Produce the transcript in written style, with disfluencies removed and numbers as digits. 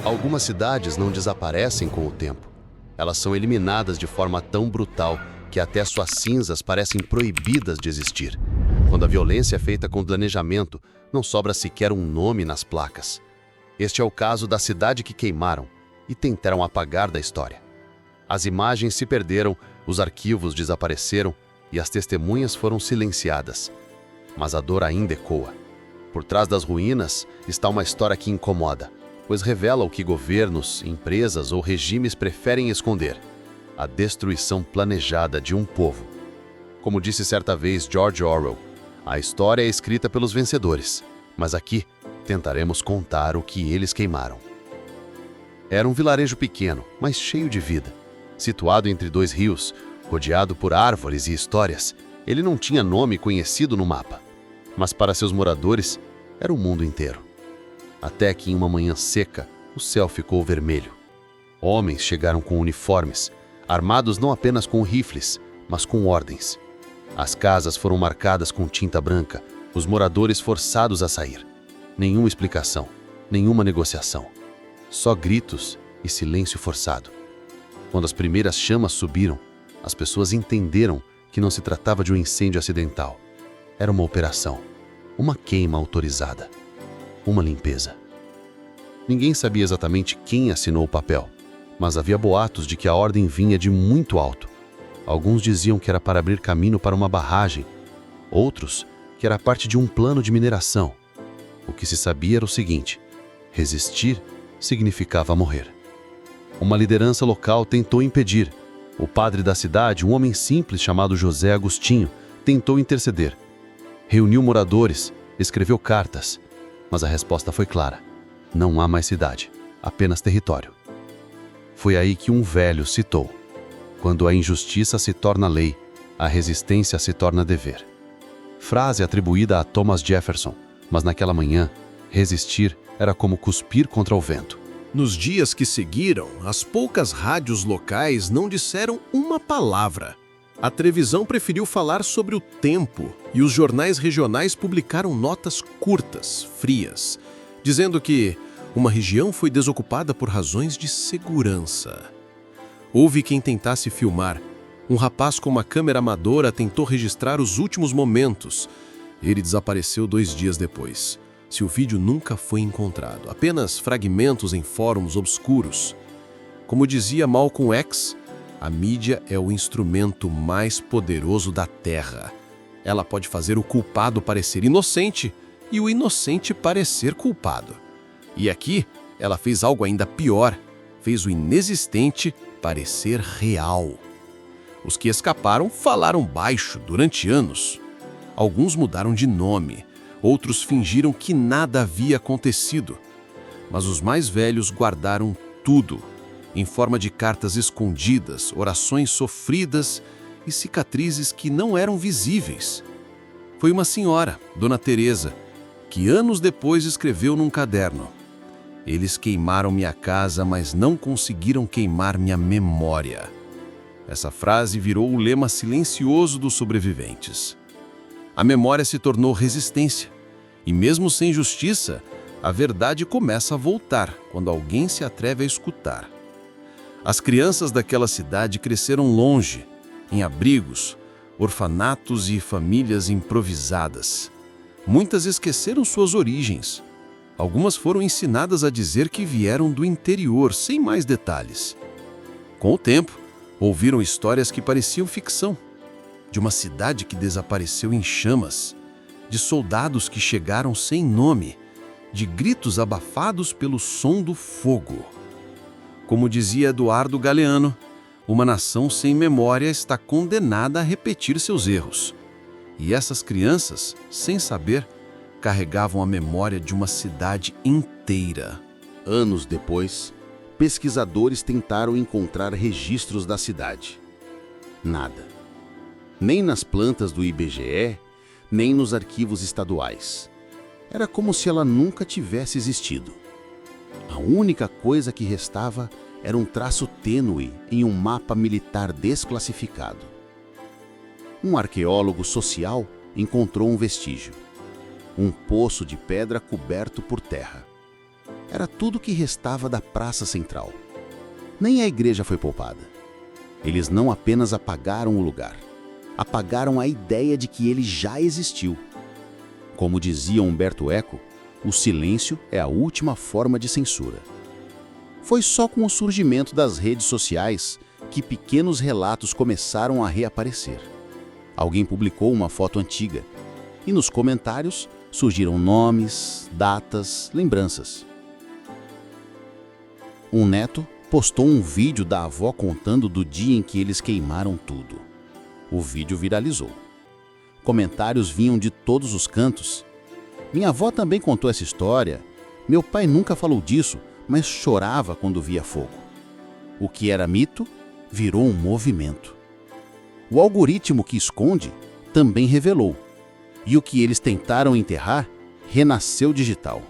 Algumas cidades não desaparecem com o tempo. Elas são eliminadas de forma tão brutal que até suas cinzas parecem proibidas de existir. Quando a violência é feita com planejamento, não sobra sequer um nome nas placas. Este é o caso da cidade que queimaram e tentaram apagar da história. As imagens se perderam, os arquivos desapareceram e as testemunhas foram silenciadas. Mas a dor ainda ecoa. Por trás das ruínas está uma história que incomoda, pois revela o que governos, empresas ou regimes preferem esconder: a destruição planejada de um povo. Como disse certa vez George Orwell, a história é escrita pelos vencedores, mas aqui tentaremos contar o que eles queimaram. Era um vilarejo pequeno, mas cheio de vida. Situado entre dois rios, rodeado por árvores e histórias, ele não tinha nome conhecido no mapa. Mas para seus moradores, era o mundo inteiro. Até que em uma manhã seca, o céu ficou vermelho. Homens chegaram com uniformes, armados não apenas com rifles, mas com ordens. As casas foram marcadas com tinta branca, os moradores forçados a sair. Nenhuma explicação, nenhuma negociação. Só gritos e silêncio forçado. Quando as primeiras chamas subiram, as pessoas entenderam que não se tratava de um incêndio acidental. Era uma operação, uma queima autorizada, uma limpeza. Ninguém sabia exatamente quem assinou o papel, mas havia boatos de que a ordem vinha de muito alto. Alguns diziam que era para abrir caminho para uma barragem, outros que era parte de um plano de mineração. O que se sabia era o seguinte: resistir significava morrer. Uma liderança local tentou impedir. O padre da cidade, um homem simples chamado José Agostinho, tentou interceder. Reuniu moradores, escreveu cartas, mas a resposta foi clara: não há mais cidade, apenas território. Foi aí que um velho citou: quando a injustiça se torna lei, a resistência se torna dever. Frase atribuída a Thomas Jefferson, mas naquela manhã, resistir era como cuspir contra o vento. Nos dias que seguiram, as poucas rádios locais não disseram uma palavra. A televisão preferiu falar sobre o tempo e os jornais regionais publicaram notas curtas, frias, dizendo que uma região foi desocupada por razões de segurança. Houve quem tentasse filmar. Um rapaz com uma câmera amadora tentou registrar os últimos momentos. Ele desapareceu 2 dias depois. Seu vídeo nunca foi encontrado, apenas fragmentos em fóruns obscuros. Como dizia Malcolm X, a mídia é o instrumento mais poderoso da Terra. Ela pode fazer o culpado parecer inocente e o inocente parecer culpado. E aqui, ela fez algo ainda pior, fez o inexistente parecer real. Os que escaparam falaram baixo durante anos. Alguns mudaram de nome. Outros fingiram que nada havia acontecido. Mas os mais velhos guardaram tudo, em forma de cartas escondidas, orações sofridas e cicatrizes que não eram visíveis. Foi uma senhora, Dona Teresa, que anos depois escreveu num caderno: eles queimaram minha casa, mas não conseguiram queimar minha memória. Essa frase virou o lema silencioso dos sobreviventes. A memória se tornou resistência. E mesmo sem justiça, a verdade começa a voltar quando alguém se atreve a escutar. As crianças daquela cidade cresceram longe, em abrigos, orfanatos e famílias improvisadas. Muitas esqueceram suas origens. Algumas foram ensinadas a dizer que vieram do interior, sem mais detalhes. Com o tempo, ouviram histórias que pareciam ficção. De uma cidade que desapareceu em chamas, de soldados que chegaram sem nome, de gritos abafados pelo som do fogo. Como dizia Eduardo Galeano, uma nação sem memória está condenada a repetir seus erros. E essas crianças, sem saber, carregavam a memória de uma cidade inteira. Anos depois, pesquisadores tentaram encontrar registros da cidade. Nada. Nem nas plantas do IBGE, nem nos arquivos estaduais. Era como se ela nunca tivesse existido. A única coisa que restava era um traço tênue em um mapa militar desclassificado. Um arqueólogo social encontrou um vestígio: um poço de pedra coberto por terra. Era tudo que restava da praça central. Nem a igreja foi poupada. Eles não apenas apagaram o lugar, apagaram a ideia de que ele já existiu. Como dizia Humberto Eco, o silêncio é a última forma de censura. Foi só com o surgimento das redes sociais que pequenos relatos começaram a reaparecer. Alguém publicou uma foto antiga e nos comentários surgiram nomes, datas, lembranças. Um neto postou um vídeo da avó contando do dia em que eles queimaram tudo. O vídeo viralizou. Comentários vinham de todos os cantos. Minha avó também contou essa história. Meu pai nunca falou disso, mas chorava quando via fogo. O que era mito virou um movimento. O algoritmo que esconde também revelou. E o que eles tentaram enterrar renasceu digital.